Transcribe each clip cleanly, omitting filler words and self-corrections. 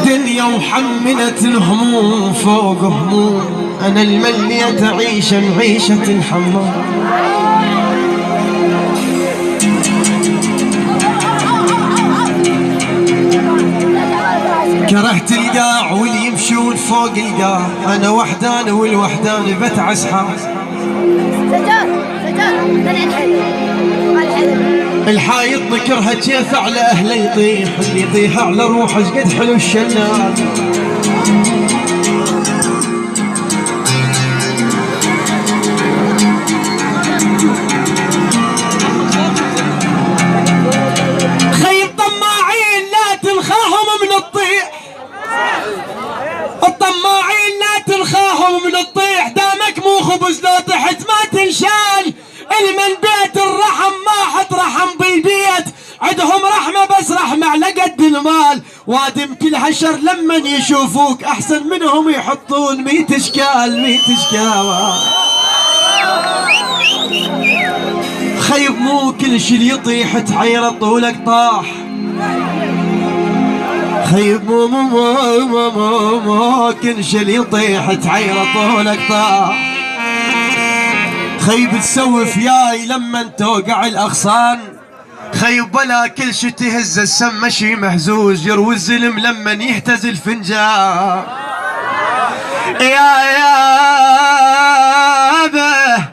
الدنيا وحملت الهموم فوق هموم، أنا المليت عيشة الحمام. كرهت القاع واللي يمشون فوق القاع، أنا وحدان والوحدان بتعس حاس. الحايط نكرها كيف على أهله يطيح، اللي يطيح على روحه قد حلو الشنان. خيب طماعين لا تلخاهم من الطيح، الطماعين لا تلخاهم من الطيح، دامك مو خبز لو طحت ما تنشال. المن بيت الرحم ما حط رحم بالبيت، عندهم رحمة بس رحمة على قد المال. وادم كل حشر لما يشوفوك احسن منهم يحطون 100 اشكال 100 اشكال. خيب مو كل شي اللي يطيح تعير طولك طاح، خيب مو كل شي اللي يطيح تعير طولك طاح. خيب تسوف ياي لما توقع الاغصان، خيب بلا كل شي تهز السم مشي مهزوز، يروي الزلم لما يهتز الفنجان. يا به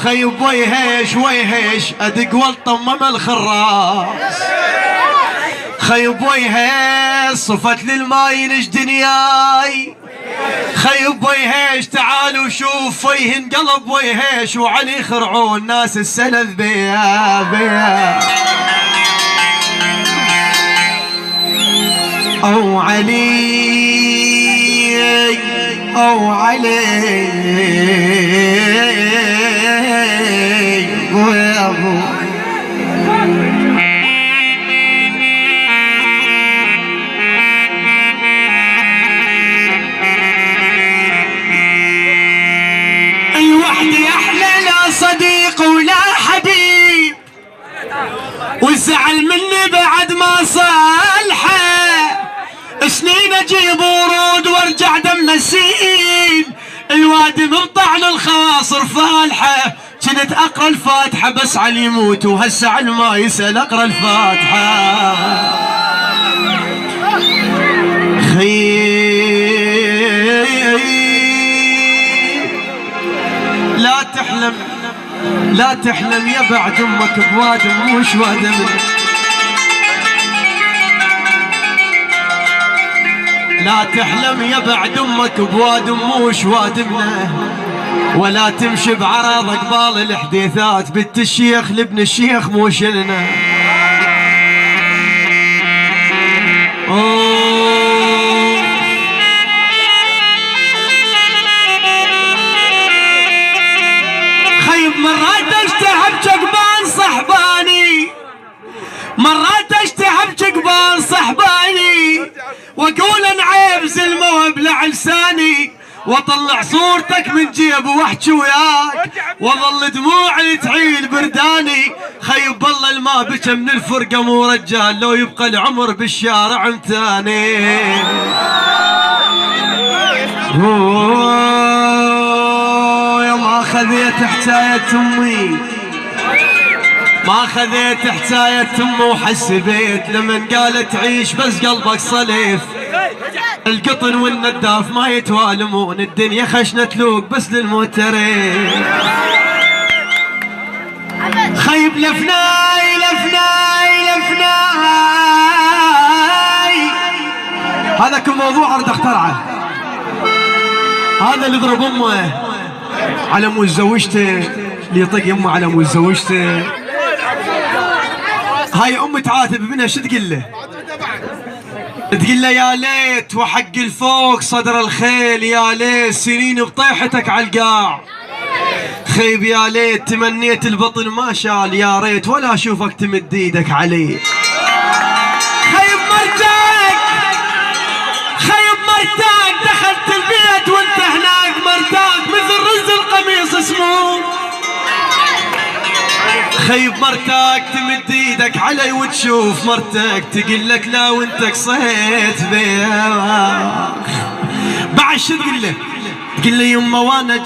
خيب ويهيش ادق والطمم الخراس. خيب ويهيش صفت للماي ليش دنياي، خيب ويهيش تعالوا شوف فيه انقلب ويهيش وعلي خرعون ناس السلذ بيا او علي او علي ويا ابو. الوحدة احلى لا صديق ولا حبيب، والزعل مني بعد ما صالحه، سنين اجيب ورود وارجع دم السيل. الواد من طعن الخواصر فالحه، كنت اقرا الفاتحه بس علي يموت وهسه على ما يسال اقرا الفاتحه. لا تحلم يا بعد امك بوادم موش وادم. لا تحلم يا بعد امك بوادم موش وادمنا، ولا تمشي بعرض قبال الحديثات، بنت الشيخ لابن الشيخ مو شلنا. خيب مرات اشتهب جقبان صحباني، مرات اشتهب جقبان صحباني، واقول انعيب زلمه وابلع لساني، واطلع صورتك من جيب واحكي وياك، واظل دموعي تعيل برداني. خيب بالله الما بكى من الفرقه مو رجال، لو يبقى العمر بالشارع امتاني. يا ما خذيت حكايه امي، ما خذيت حكايه امي وحسبيت لمن قالت عيش بس قلبك صليف. القطن والنداف ما يتوالمون، الدنيا خشنة تلوق بس للموترين. خيب لفناي هذا كل موضوع اريد اخترعه. هذا اللي يضرب امه على مو زوجته، اللي يطق امه على مو زوجته. هاي امي تعاتب ابنها شو تقول له؟ تقول له يا ليت وحق الفوق صدر الخيل، يا ليت سنين بطيحتك على القاع. خيب يا ليت تمنيت البطن ما شال، يا ريت ولا اشوفك تمد ايدك علي. خيب مرتاك دخلت البيت وانت هناك مرتاك، مثل رز القمح خيب مرتك تمد ايدك علي وتشوف مرتك تقول لك لا وانت قصيت بيها. بعد شو تقول له؟ تقول لي يمه وانا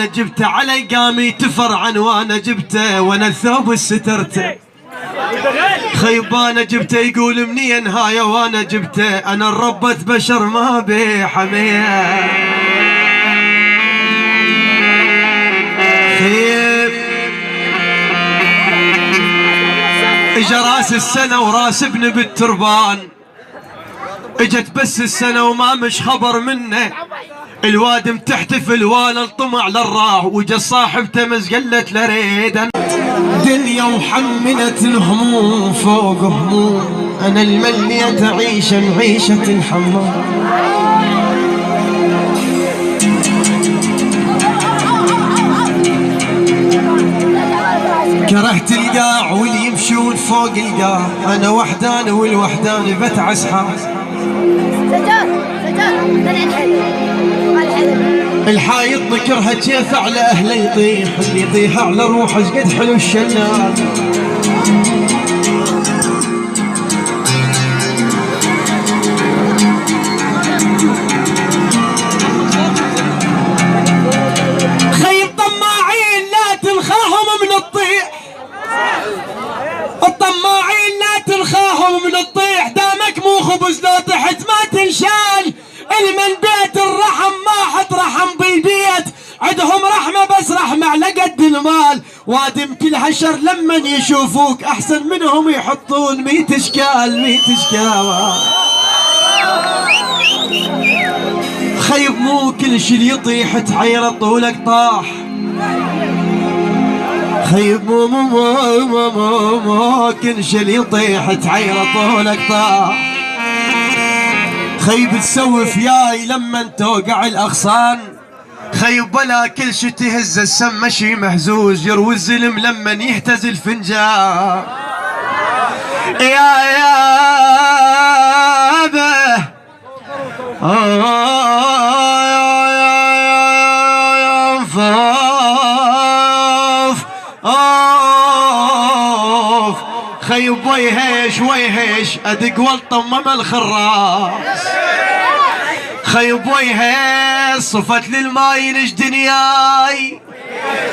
جبته علي قامي تفرعن وانا جبته وانا الثوب سترته. خيب انا جبته يقول منين هاي وانا جبته انا ربة بشر ما بي حميه. خيب اجا راس السنة وراس ابن بالتربان، اجت بس السنة وما مش خبر منه. الوادم تحتفل وانا الطمع للراح وجا صاحبته مزقلت لريد. دنيا وحملت الهموم فوق هموم انا المليت عيشة الحمام. كرهت القاع واللي يمشون فوق القاع انا وحداني والوحداني بتعس حاس. الحايط ذكرها كيف على اهله يطيح اللي يطيح على روحه قد حلو الشلال. خيب طماعين لا تنخاهم من الطيح، الطماعين لا تنخاهم من الطيح. دامك مو خبز لو طحت ما تنشال. المن بيت الرحم ما حط رحم بالبيت، عندهم رحمة بس رحمة على قد المال. وادم كل حشر لمن يشوفوك احسن منهم يحطون 100 اشكال 100 اشكال. خيب مو كل شي اللي يطيح تعير طولك طاح. خيب مو كل شي اللي يطيح تعير طولك طاح. خيب تسوف ياي لما توقع الاغصان. خيب بلا كل شي تهز السم مشي مهزوز يروي الزلم لما يهتز الفنجان. يا به خيب ويهيش ادق والطمم الخراس. خيب ويهيش صفت للماي لش دنياي.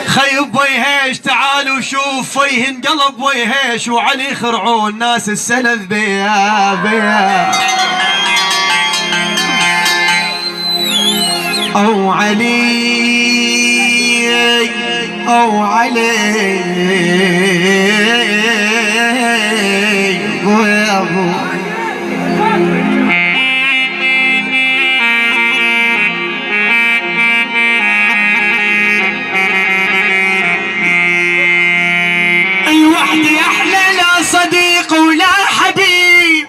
خيب ويهيش تعالوا شوف فيه انقلب ويهيش وعلي خرعون ناس السلذ بيا او علي او علي ويا ابو. الوحدة احلى لا صديق ولا حبيب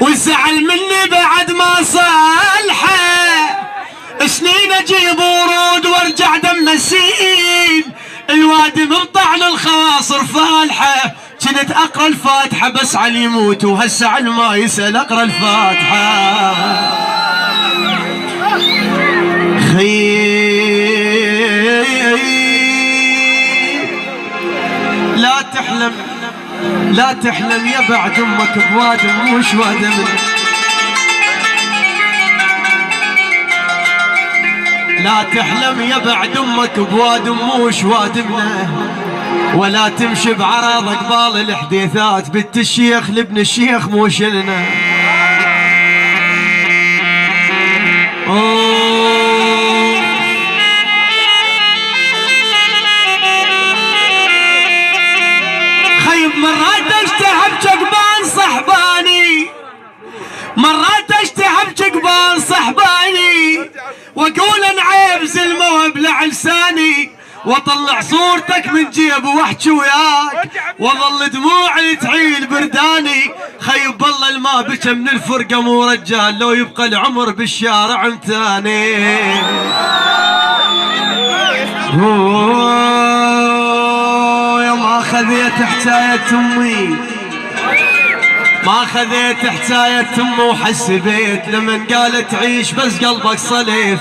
والزعل مني بعد ما صالحه. سنين اجيب ورود وارجع دم السيل. الوادم مطعن الخواصر فالحه كنت اقرا الفاتحه بس علي يموت وهسه على ما يسال اقرا الفاتحه. لا تحلم يا بعد امك بوادم مش وادم. لا تحلم يا بعد امك بوادم مش وادمنا. ولا تمشي بعرض قبال الحديثات بنت الشيخ لابن الشيخ مو شلنا. خيب مرات اشتهب جقبان صحباني، مرات اشتهب جقبان صحباني واقول انعيب زلمه وابلع لساني واطلع صورتك من جيب واحكي وياك وظل دموعي تعيل برداني. خيب والله الما بكى من الفرقه مو رجال لو يبقى العمر بالشارع امتاني. يا ما خذيت حكايه امي ما خذيت حكايه امي وحسبيت لمن قالت عيش بس قلبك صليف.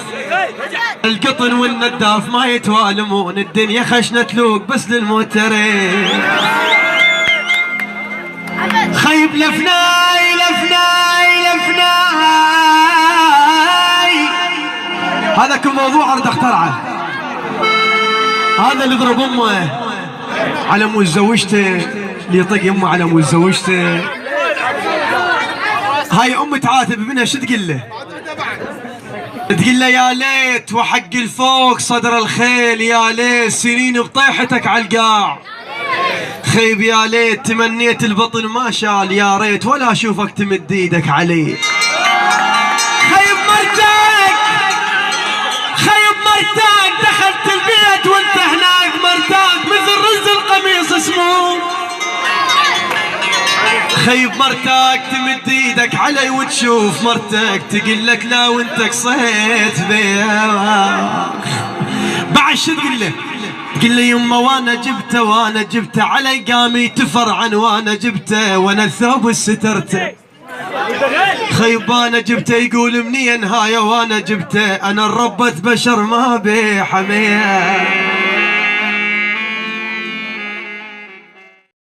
القطن والنداف ما يتوالمون، الدنيا خشنة تلوق بس للموترين. خيب لفناي لفناي لفناي، هذا كل موضوع اريد اخترعه. هذا اللي ضرب امه على مو زوجته، اللي يطق امه على مو زوجته. هاي ام تعاتب ابنها، شو تقول له؟ تقول له يا ليت وحق الفوق صدر الخيل، يا ليت سنين بطيحتك على القاع. خيب يا ليت تمنيت البطن ما شال، يا ريت ولا اشوفك تمد ايدك علي. خيب مرتك، خيب مرتك دخلت البيت وانت هناك مرتاك مثل رز القميص اسمه. خيب مرتك تمد ايدك علي وتشوف مرتك تقول لك لا وانت قصيت بيها. بعد شو تقول له؟ تقول لي يما وانا جبته وانا جبته علي قامي تفرعن وانا جبته وانا الثوب سترته. خيب انا جبته يقول منين هاي وانا جبته، انا الربة بشر ما بي حميه.